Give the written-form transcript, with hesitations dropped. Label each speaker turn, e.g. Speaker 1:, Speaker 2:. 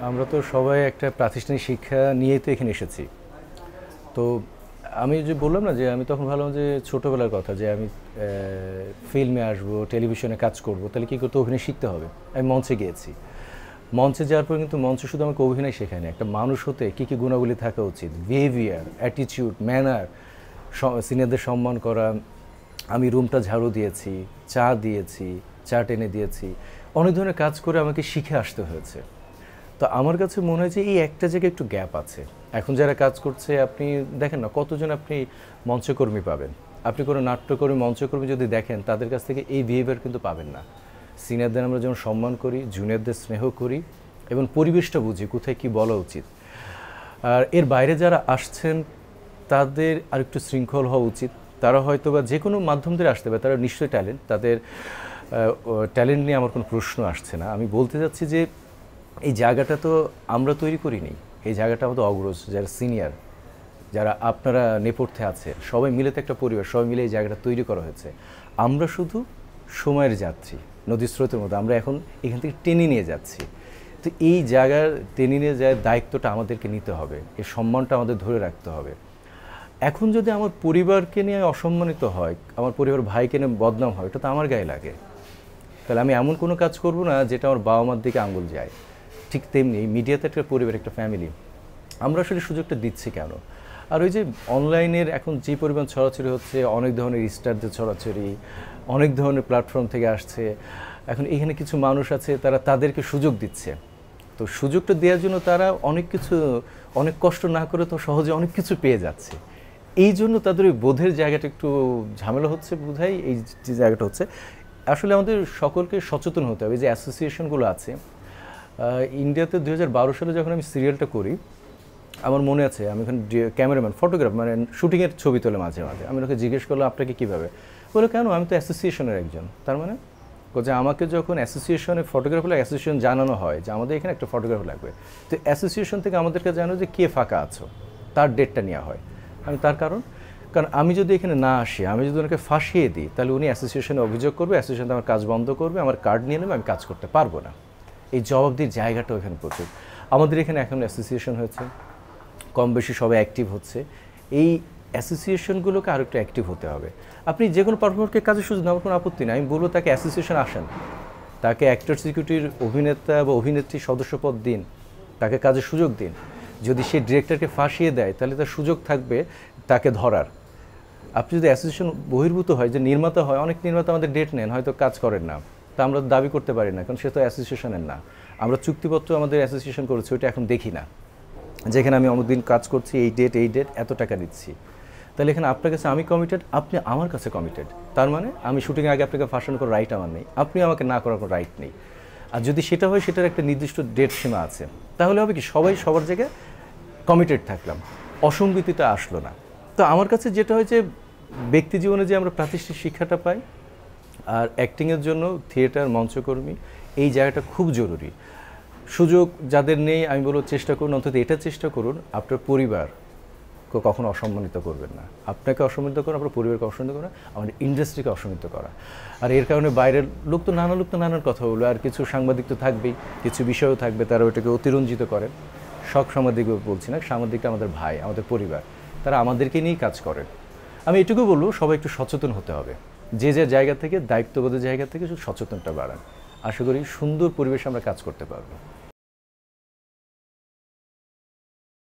Speaker 1: আমরা তো সবাই একটা প্রাতিষ্ঠানিক শিক্ষা নিয়েই তো এখানে এসেছি। তো আমি যে বললাম না যে আমি তখন ভাবলাম যে ছোটোবেলার কথা যে আমি ফিল্মে আসবো, টেলিভিশনে কাজ করব, তাহলে কী করতে অভিনয় শিখতে হবে। আমি মঞ্চে গিয়েছি। মঞ্চে যাওয়ার পর কিন্তু মঞ্চে শুধু আমাকে অভিনয় শেখায় না, একটা মানুষ হতে কী কী গুণাবলী থাকা উচিত, বিহেভিয়ার, অ্যাটিটিউড, ম্যানার, সিনিয়রদের সম্মান করা। আমি রুমটা ঝাড়ু দিয়েছি, চা দিয়েছি, চা টেনে দিয়েছি, অনেক ধরনের কাজ করে আমাকে শিখে আসতে হয়েছে। তো আমার কাছে মনে হয় যে এই একটা জায়গায় একটু গ্যাপ আছে। এখন যারা কাজ করছে আপনি দেখেন না কতজন আপনি মঞ্চকর্মী পাবেন। আপনি কোনো নাট্যকর্মী, মঞ্চকর্মী যদি দেখেন তাদের কাছ থেকে এই বিহেভিয়ার কিন্তু পাবেন না। সিনিয়রদের আমরা যেমন সম্মান করি, জুনিয়রদের স্নেহ করি এবং পরিবেশটা বুঝি কোথায় কী বলা উচিত। আর এর বাইরে যারা আসছেন তাদের আরেকটু শৃঙ্খল হওয়া উচিত। তারা হয়তো বা যে কোনো মাধ্যম দিয়ে আসতে পারে, তারা নিশ্চয়ই ট্যালেন্ট, তাদের ট্যালেন্ট নিয়ে আমার কোনো প্রশ্ন আসছে না। আমি বলতে চাচ্ছি যে এই জায়গাটা তো আমরা তৈরি করিনি, এই জায়গাটা আমাদের অগ্রজ, যারা সিনিয়র, যারা আপনারা নেপথ্যে আছে, সবাই মিলে তো একটা পরিবার, সবাই মিলে এই জায়গাটা তৈরি করা হয়েছে। আমরা শুধু সময়ের যাত্রী, নদী স্রোতের মতো আমরা এখন এখান থেকে টেনে নিয়ে যাচ্ছি। তো এই জায়গার টেনে নিয়ে যাওয়ার দায়িত্বটা আমাদেরকে নিতে হবে, এই সম্মানটা আমাদের ধরে রাখতে হবে। এখন যদি আমার পরিবারকে নিয়ে অসম্মানিত হয়, আমার পরিবার ভাইকে নিয়ে বদনাম হয়, এটা তো আমার গায়ে লাগে। তাহলে আমি এমন কোনো কাজ করব না যেটা আমার বাবা মার দিকে আঙুল যায়। ঠিক তেমনি মিডিয়াতে একটা পরিবার, একটা ফ্যামিলি, আমরা আসলে সুযোগটা দিচ্ছি কেন? আর ওই যে অনলাইনের এখন যে পরিমাণ ছড়াছড়ি হচ্ছে, অনেক ধরনের স্টারদের ছড়াছড়ি, অনেক ধরনের প্ল্যাটফর্ম থেকে আসছে, এখন এখানে কিছু মানুষ আছে তারা তাদেরকে সুযোগ দিচ্ছে। তো সুযোগটা দেওয়ার জন্য তারা অনেক কিছু, অনেক কষ্ট না করে তো সহজে অনেক কিছু পেয়ে যাচ্ছে। এই জন্য তাদের ওই বোধের জায়গাটা একটু ঝামেলা হচ্ছে বোধহয়। এই যে জায়গাটা হচ্ছে, আসলে আমাদের সকলকে সচেতন হতে হবে। যে অ্যাসোসিয়েশনগুলো আছে, ইন্ডিয়াতে 2012 সালে যখন আমি সিরিয়ালটা করি, আমার মনে আছে আমি ওখানে ক্যামেরাম্যান, ফটোগ্রাফ, মানে শুটিংয়ের ছবি তোলে মাঝে মাঝে। আমি ওকে জিজ্ঞেস করলাম আপনাকে কীভাবে, বলে কেন আমি তো অ্যাসোসিয়েশনের একজন। তার মানে যে আমাকে যখন অ্যাসোসিয়েশনে ফটোগ্রাফার লাগে, অ্যাসোসিয়েশন জানানো হয় যে আমাদের এখানে একটা ফটোগ্রাফার লাগবে, তো অ্যাসোসিয়েশন থেকে আমাদেরকে জানানো যে কে ফাঁকা আছো, তার ডেটটা নেওয়া হয়। আমি তার কারণ আমি যদি এখানে না আসি, আমি যদি ওনাকে ফাঁসিয়ে দিই, তাহলে উনি অ্যাসোসিয়েশনে অভিযোগ করবে, অ্যাসোসিয়েশন আমার কাজ বন্ধ করবে, আমার কার্ড নিয়ে নেবে, আমি কাজ করতে পারবো না। এই জবাবদিহির জায়গাটাও এখানে প্রচুর। আমাদের এখানে এখন অ্যাসোসিয়েশন হয়েছে, কম বেশি সবাই অ্যাক্টিভ হচ্ছে। এই অ্যাসোসিয়েশনগুলোকে আরও একটু অ্যাক্টিভ হতে হবে। আপনি যে কোনো পারফর্মারকে কাজে সুযোগ নেওয়ার কোনো আপত্তি নেই, আমি বলবো তাকে অ্যাসোসিয়েশন আসেন, তাকে অ্যাক্টর সিকিউরিটির অভিনেতা বা অভিনেত্রী সদস্যপদ দিন, তাকে কাজের সুযোগ দিন। যদি সে ডিরেক্টরকে ফাঁসিয়ে দেয় তাহলে তার সুযোগ থাকবে তাকে ধরার। আপনি যদি অ্যাসোসিয়েশন বহির্ভূত হয়, যে নির্মাতা হয়, অনেক নির্মাতা আমাদের ডেট নেন, হয়তো কাজ করেন না, তা আমরা দাবি করতে পারি না, কারণ সে তো অ্যাসোসিয়েশনের না। আমরা চুক্তিপত্র আমাদের অ্যাসোসিয়েশন করেছি, ওইটা এখন দেখি না, যেখানে আমি অমুক দিন কাজ করছি, এই ডেট এত টাকা দিচ্ছি। তাহলে এখানে আপনার কাছে আমি কমিটেড, আপনি আমার কাছে কমিটেড। তার মানে আমি শুটিংয়ের আগে আপনাকে ফাঁসানো করার রাইট আমার নেই, আপনি আমাকে না করার কোনো রাইট নেই। আর যদি সেটা হয়, সেটার একটা নির্দিষ্ট ডেট সীমা আছে, তাহলে হবে কি সবাই সবার জায়গায় কমিটেড থাকলাম, অসঙ্গতিটা আসলো না। তো আমার কাছে যেটা হয় যে ব্যক্তি জীবনে যে আমরা প্রাতিষ্ঠানিক শিক্ষাটা পাই, আর অ্যাক্টিংয়ের জন্য থিয়েটার, মঞ্চকর্মী, এই জায়গাটা খুব জরুরি। সুযোগ যাদের নেই, আমি বলবো চেষ্টা করুন, অন্তত এটা চেষ্টা করুন আপনার পরিবারকে কখনো অসম্মানিত করবেন না। আপনাকে অসম্মানিত করা, আপনার পরিবারকে অসম্মানিত করা, আমাদের ইন্ডাস্ট্রিকে অসম্মানিত করা। আর এর কারণে বাইরের লোক তো নানান কথা বলবে, আর কিছু সাংবাদিক তো থাকবেই, কিছু বিষয়ও থাকবে, তারা ওটাকে অতিরঞ্জিত করে। সব সাংবাদিক বলছি না, সাংবাদিকটা আমাদের ভাই, আমাদের পরিবার, তারা আমাদেরকে নিয়েই কাজ করে। আমি এটুকু বলবো, সবাই একটু সচেতন হতে হবে, যে যে জায়গা থেকে, দায়িত্ববোধের জায়গা থেকে শুধু সচেতনটা বাড়ান। আশা করি সুন্দর পরিবেশে আমরা কাজ করতে পারবো।